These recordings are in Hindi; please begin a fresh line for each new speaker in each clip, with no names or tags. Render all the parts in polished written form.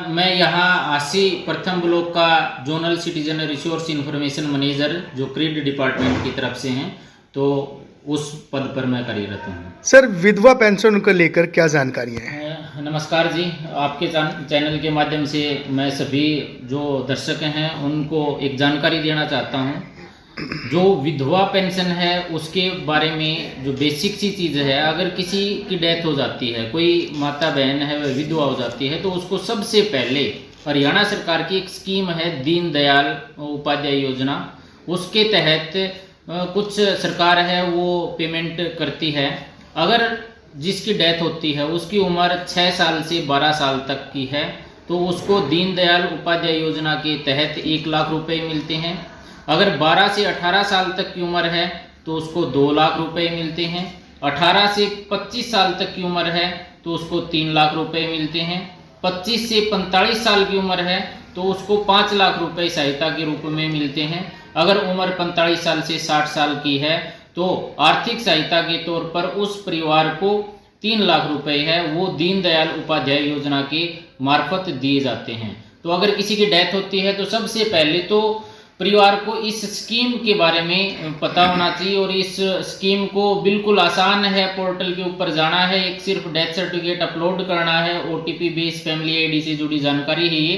मैं यहाँ आसी प्रथम ब्लॉक का zonal citizen resource information manager जो क्रीड डिपार्टमेंट की तरफ से हैं, तो उस पद पर मैं कार्यरत हूँ।
सर, विधवा पेंशन को लेकर क्या जानकारियाँ हैं?
नमस्कार जी, आपके चैनल के माध्यम से मैं सभी जो दर्शक हैं उनको एक जानकारी देना चाहता हूँ। जो विधवा पेंशन है उसके बारे में जो बेसिक सी चीज़ है, अगर किसी की डेथ हो जाती है, कोई माता बहन है वह विधवा हो जाती है, तो उसको सबसे पहले हरियाणा सरकार की एक स्कीम है दीनदयाल उपाध्याय योजना, उसके तहत कुछ सरकार है वो पेमेंट करती है। अगर जिसकी डेथ होती है उसकी उम्र 6 साल से 12 साल तक की है तो उसको दीनदयाल उपाध्याय योजना के तहत 1 लाख रुपए मिलते हैं। अगर 12 से 18 साल तक की उम्र है तो उसको 2 लाख रुपए मिलते हैं। 18 से 25 साल तक की उम्र है तो उसको 3 लाख रुपए मिलते हैं। 25 से 45 साल की उम्र है तो उसको 5 लाख रुपए सहायता के रूप में मिलते हैं। अगर उम्र 45 साल से 60 साल की है तो आर्थिक सहायता के तौर पर उस परिवार को 3 लाख रुपए है वो दीनदयाल उपाध्याय योजना के मार्फत दिए जाते हैं। तो अगर किसी की डेथ होती है तो सबसे पहले तो परिवार को इस स्कीम के बारे में पता होना चाहिए, और इस स्कीम को बिल्कुल आसान है, पोर्टल के ऊपर जाना है, एक सिर्फ डेथ सर्टिफिकेट अपलोड करना है, OTP बेस्ड फैमिली आईडी से जुड़ी जानकारी है ये,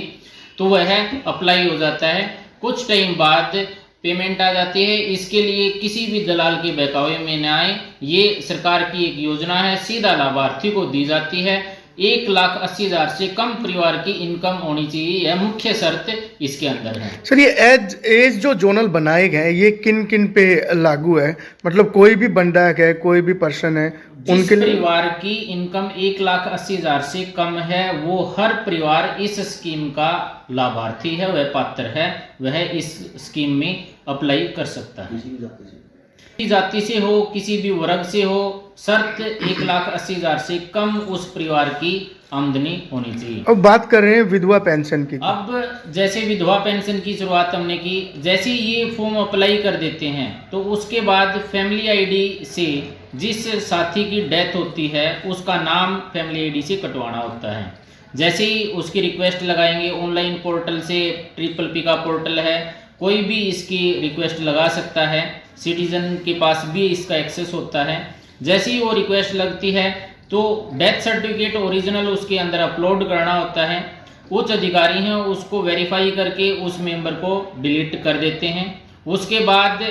तो वह अप्लाई हो जाता है। कुछ टाइम बाद पेमेंट आ जाती है। इसके लिए किसी भी दलाल के बहकावे में न आए, ये सरकार की एक योजना है, सीधा लाभार्थी को दी जाती है। 1,80,000 से कम परिवार की इनकम होनी चाहिए, यह मुख्य शर्त इसके अंदर है।
सर, ये एज जो जोनल बनाए गए हैं ये किन किन पे लागू है? मतलब कोई भी बंदा है, कोई भी पर्सन है,
जिस परिवार की इनकम 1,80,000 से कम है वो हर परिवार इस स्कीम का लाभार्थी है, वह पात्र है, वह इस स्कीम में अप्लाई कर सकता है। किसी जाति से हो, किसी भी वर्ग से हो, शर्त 1,80,000 से कम उस परिवार की आमदनी होनी चाहिए।
अब बात कर रहे हैं विधवा पेंशन की।
अब जैसे विधवा पेंशन की शुरुआत हमने की, जैसे ये फॉर्म अप्लाई कर देते हैं तो उसके बाद फैमिली आईडी से जिस साथी की डेथ होती है उसका नाम फैमिली आईडी से कटवाना होता है। जैसे ही उसकी रिक्वेस्ट लगाएंगे ऑनलाइन पोर्टल से, PPP का पोर्टल है, कोई भी इसकी रिक्वेस्ट लगा सकता है, सिटीजन के पास भी इसका एक्सेस होता है। जैसे ही वो रिक्वेस्ट लगती है तो डेथ सर्टिफिकेट ओरिजिनल उसके अंदर अपलोड करना होता है। उच्च अधिकारी हैं उसको वेरीफाई करके उस मेंबर को डिलीट कर देते हैं। उसके बाद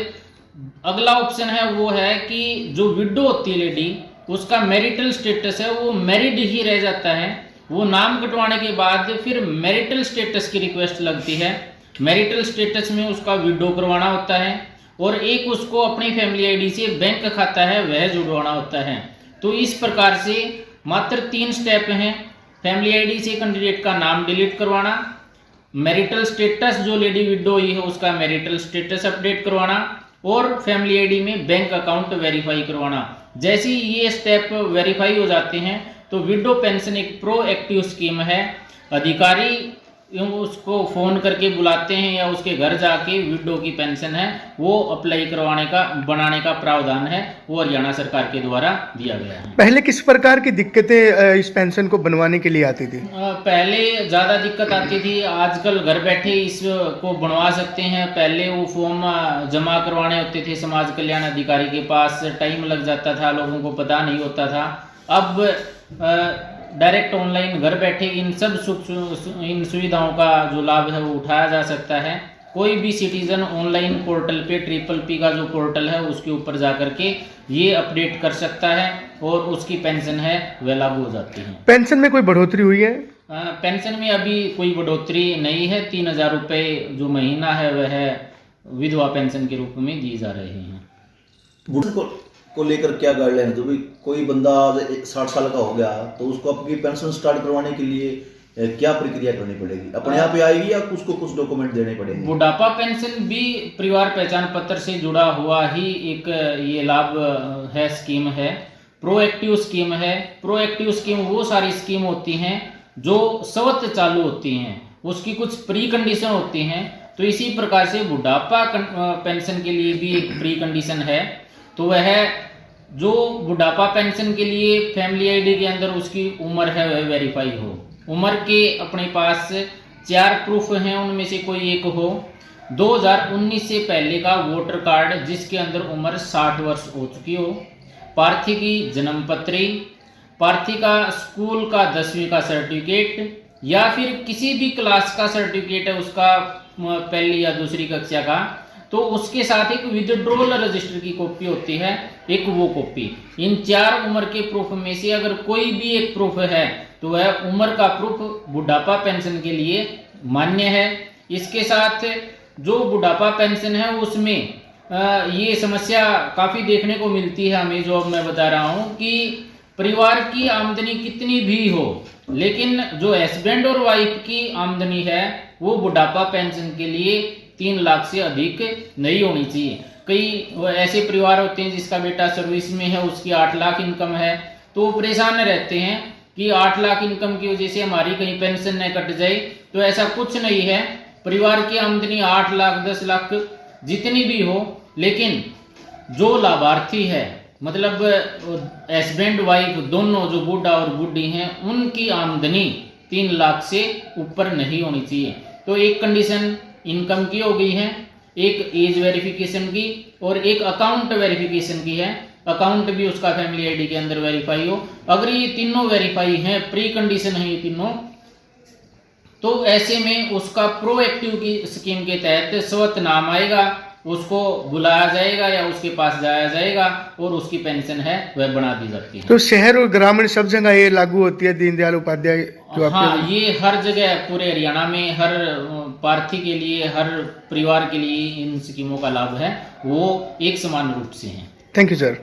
अगला ऑप्शन है वो है कि जो विडो होती है लेडी, उसका मैरिटल स्टेटस है वो मैरिड ही रह जाता है। वो नाम कटवाने के बाद फिर मैरिटल स्टेटस की रिक्वेस्ट लगती है। मैरिटल स्टेटस में उसका विडो करवाना होता है और एक उसको अपनी फैमिली आईडी से बैंक खाता है वह जुड़वाना होता है। तो इस प्रकार से मात्र 3 स्टेप हैं। फैमिली आईडी से कैंडिडेट का नाम डिलीट करवाना, मैरिटल स्टेटस जो लेडी विडो हुई है उसका मैरिटल स्टेटस अपडेट करवाना और फैमिली आईडी में बैंक अकाउंट वेरीफाई करवाना। जैसे ही ये स्टेप वेरीफाई हो जाते हैं तो विडो पेंशन एक प्रोएक्टिव स्कीम है। अधिकारी उसको फ़ोन करके बुलाते हैं या उसके घर जाके विडो की पेंशन है वो अप्लाई करवाने का, बनाने का प्रावधान है, वो हरियाणा सरकार के द्वारा दिया गया है।
पहले किस प्रकार की दिक्कतें इस पेंशन को बनवाने के लिए आती थी?
पहले ज़्यादा दिक्कत आती थी, आजकल घर बैठे इसको बनवा सकते हैं। पहले वो फॉर्म जमा करवाने होते थे समाज कल्याण अधिकारी के पास, टाइम लग जाता था, लोगों को पता नहीं होता था। अब डायरेक्ट ऑनलाइन घर बैठे इन सुविधाओं का जो लाभ है वो उठाया जा सकता है। कोई भी सिटीजन ऑनलाइन पोर्टल पे PPP का जो पोर्टल है उसके ऊपर जा करके ये अपडेट कर सकता है और उसकी पेंशन है वह लागू हो जाती है।
पेंशन में कोई बढ़ोतरी हुई है?
पेंशन में अभी कोई बढ़ोतरी नहीं है। 3,000 रुपये जो महीना है वह विधवा पेंशन के रूप में दिए जा रहे हैं।
को लेकर क्या गाइडलाइन है? तो भाई कोई बंदा 60 साल का हो गया तो उसको अपनी पेंशन स्टार्ट करवाने के लिए क्या प्रक्रिया करनी पड़ेगी? अपने आप ही आएगी या कुछ डॉक्यूमेंट देने पड़ेंगे?
बुढ़ापा पेंशन भी परिवार पहचान पत्र से जुड़ा हुआ ही एक ये लाभ है, स्कीम है, प्रोएक्टिव स्कीम है। प्रोएक्टिव स्कीम वो सारी स्कीम होती हैं जो स्वतः चालू होती हैं, उसकी कुछ प्री कंडीशन होती हैं। तो इसी प्रकार से बुढ़ापा पेंशन के लिए भी एक प्री कंडीशन है। तो वह जो बुढ़ापा पेंशन के लिए फैमिली आईडी के अंदर उसकी उम्र है वह वेरीफाई हो। उम्र के अपने पास 4 प्रूफ हैं, उनमें से कोई एक हो। 2019 से पहले का वोटर कार्ड जिसके अंदर उम्र 60 वर्ष हो चुकी हो, प्रार्थी की जन्म पत्री, प्रार्थी का स्कूल का 10वीं का सर्टिफिकेट या फिर किसी भी क्लास का सर्टिफिकेट है उसका पहली या दूसरी कक्षा का, तो उसके साथ एक विथड्रॉल रजिस्टर की कॉपी होती है, एक वो कॉपी। इन 4 उम्र के प्रूफ में से अगर कोई भी एक प्रूफ है तो वह उम्र का प्रूफ बुढ़ापा पेंशन के लिए मान्य है। इसके साथ जो बुढ़ापा पेंशन है उसमें ये समस्या काफ़ी देखने को मिलती है हमें, जो अब मैं बता रहा हूँ कि परिवार की आमदनी कितनी भी हो लेकिन जो हस्बैंड और वाइफ की आमदनी है वो बुढ़ापा पेंशन के लिए 3 लाख से अधिक नहीं होनी चाहिए। कई ऐसे परिवार होते हैं जिसका बेटा सर्विस में है, उसकी 8 लाख इनकम है, तो वो परेशान रहते हैं कि 8 लाख इनकम की वजह से हमारी कहीं पेंशन न कट जाए। तो ऐसा कुछ नहीं है, परिवार की आमदनी 8 लाख 10 लाख जितनी भी हो, लेकिन जो लाभार्थी है मतलब हस्बैंड वाइफ दोनों जो बूढ़ा और बूढ़ी हैं उनकी आमदनी 3 लाख से ऊपर नहीं होनी चाहिए। तो एक कंडीशन इनकम की हो गई है, एक एज वेरिफिकेशन की और एक अकाउंट वेरिफिकेशन की है। अकाउंट भी उसका फैमिली आईडी के अंदर वेरीफाई हो। अगर ये तीनों वेरीफाई हैं, प्री कंडीशन है ये तीनों, तो ऐसे में उसका प्रोएक्टिव की स्कीम के तहत स्वत नाम आएगा, उसको बुलाया जाएगा या उसके पास जाया जाएगा और उसकी पेंशन है वह बना दी जाती है।
तो शहर और ग्रामीण सब जगह ये लागू होती है दीनदयाल उपाध्याय जो
हाँ, ये हर जगह पूरे हरियाणा में हर प्रार्थी के लिए, हर परिवार के लिए इन स्कीमों का लाभ है वो एक समान रूप से है।
Thank you sir.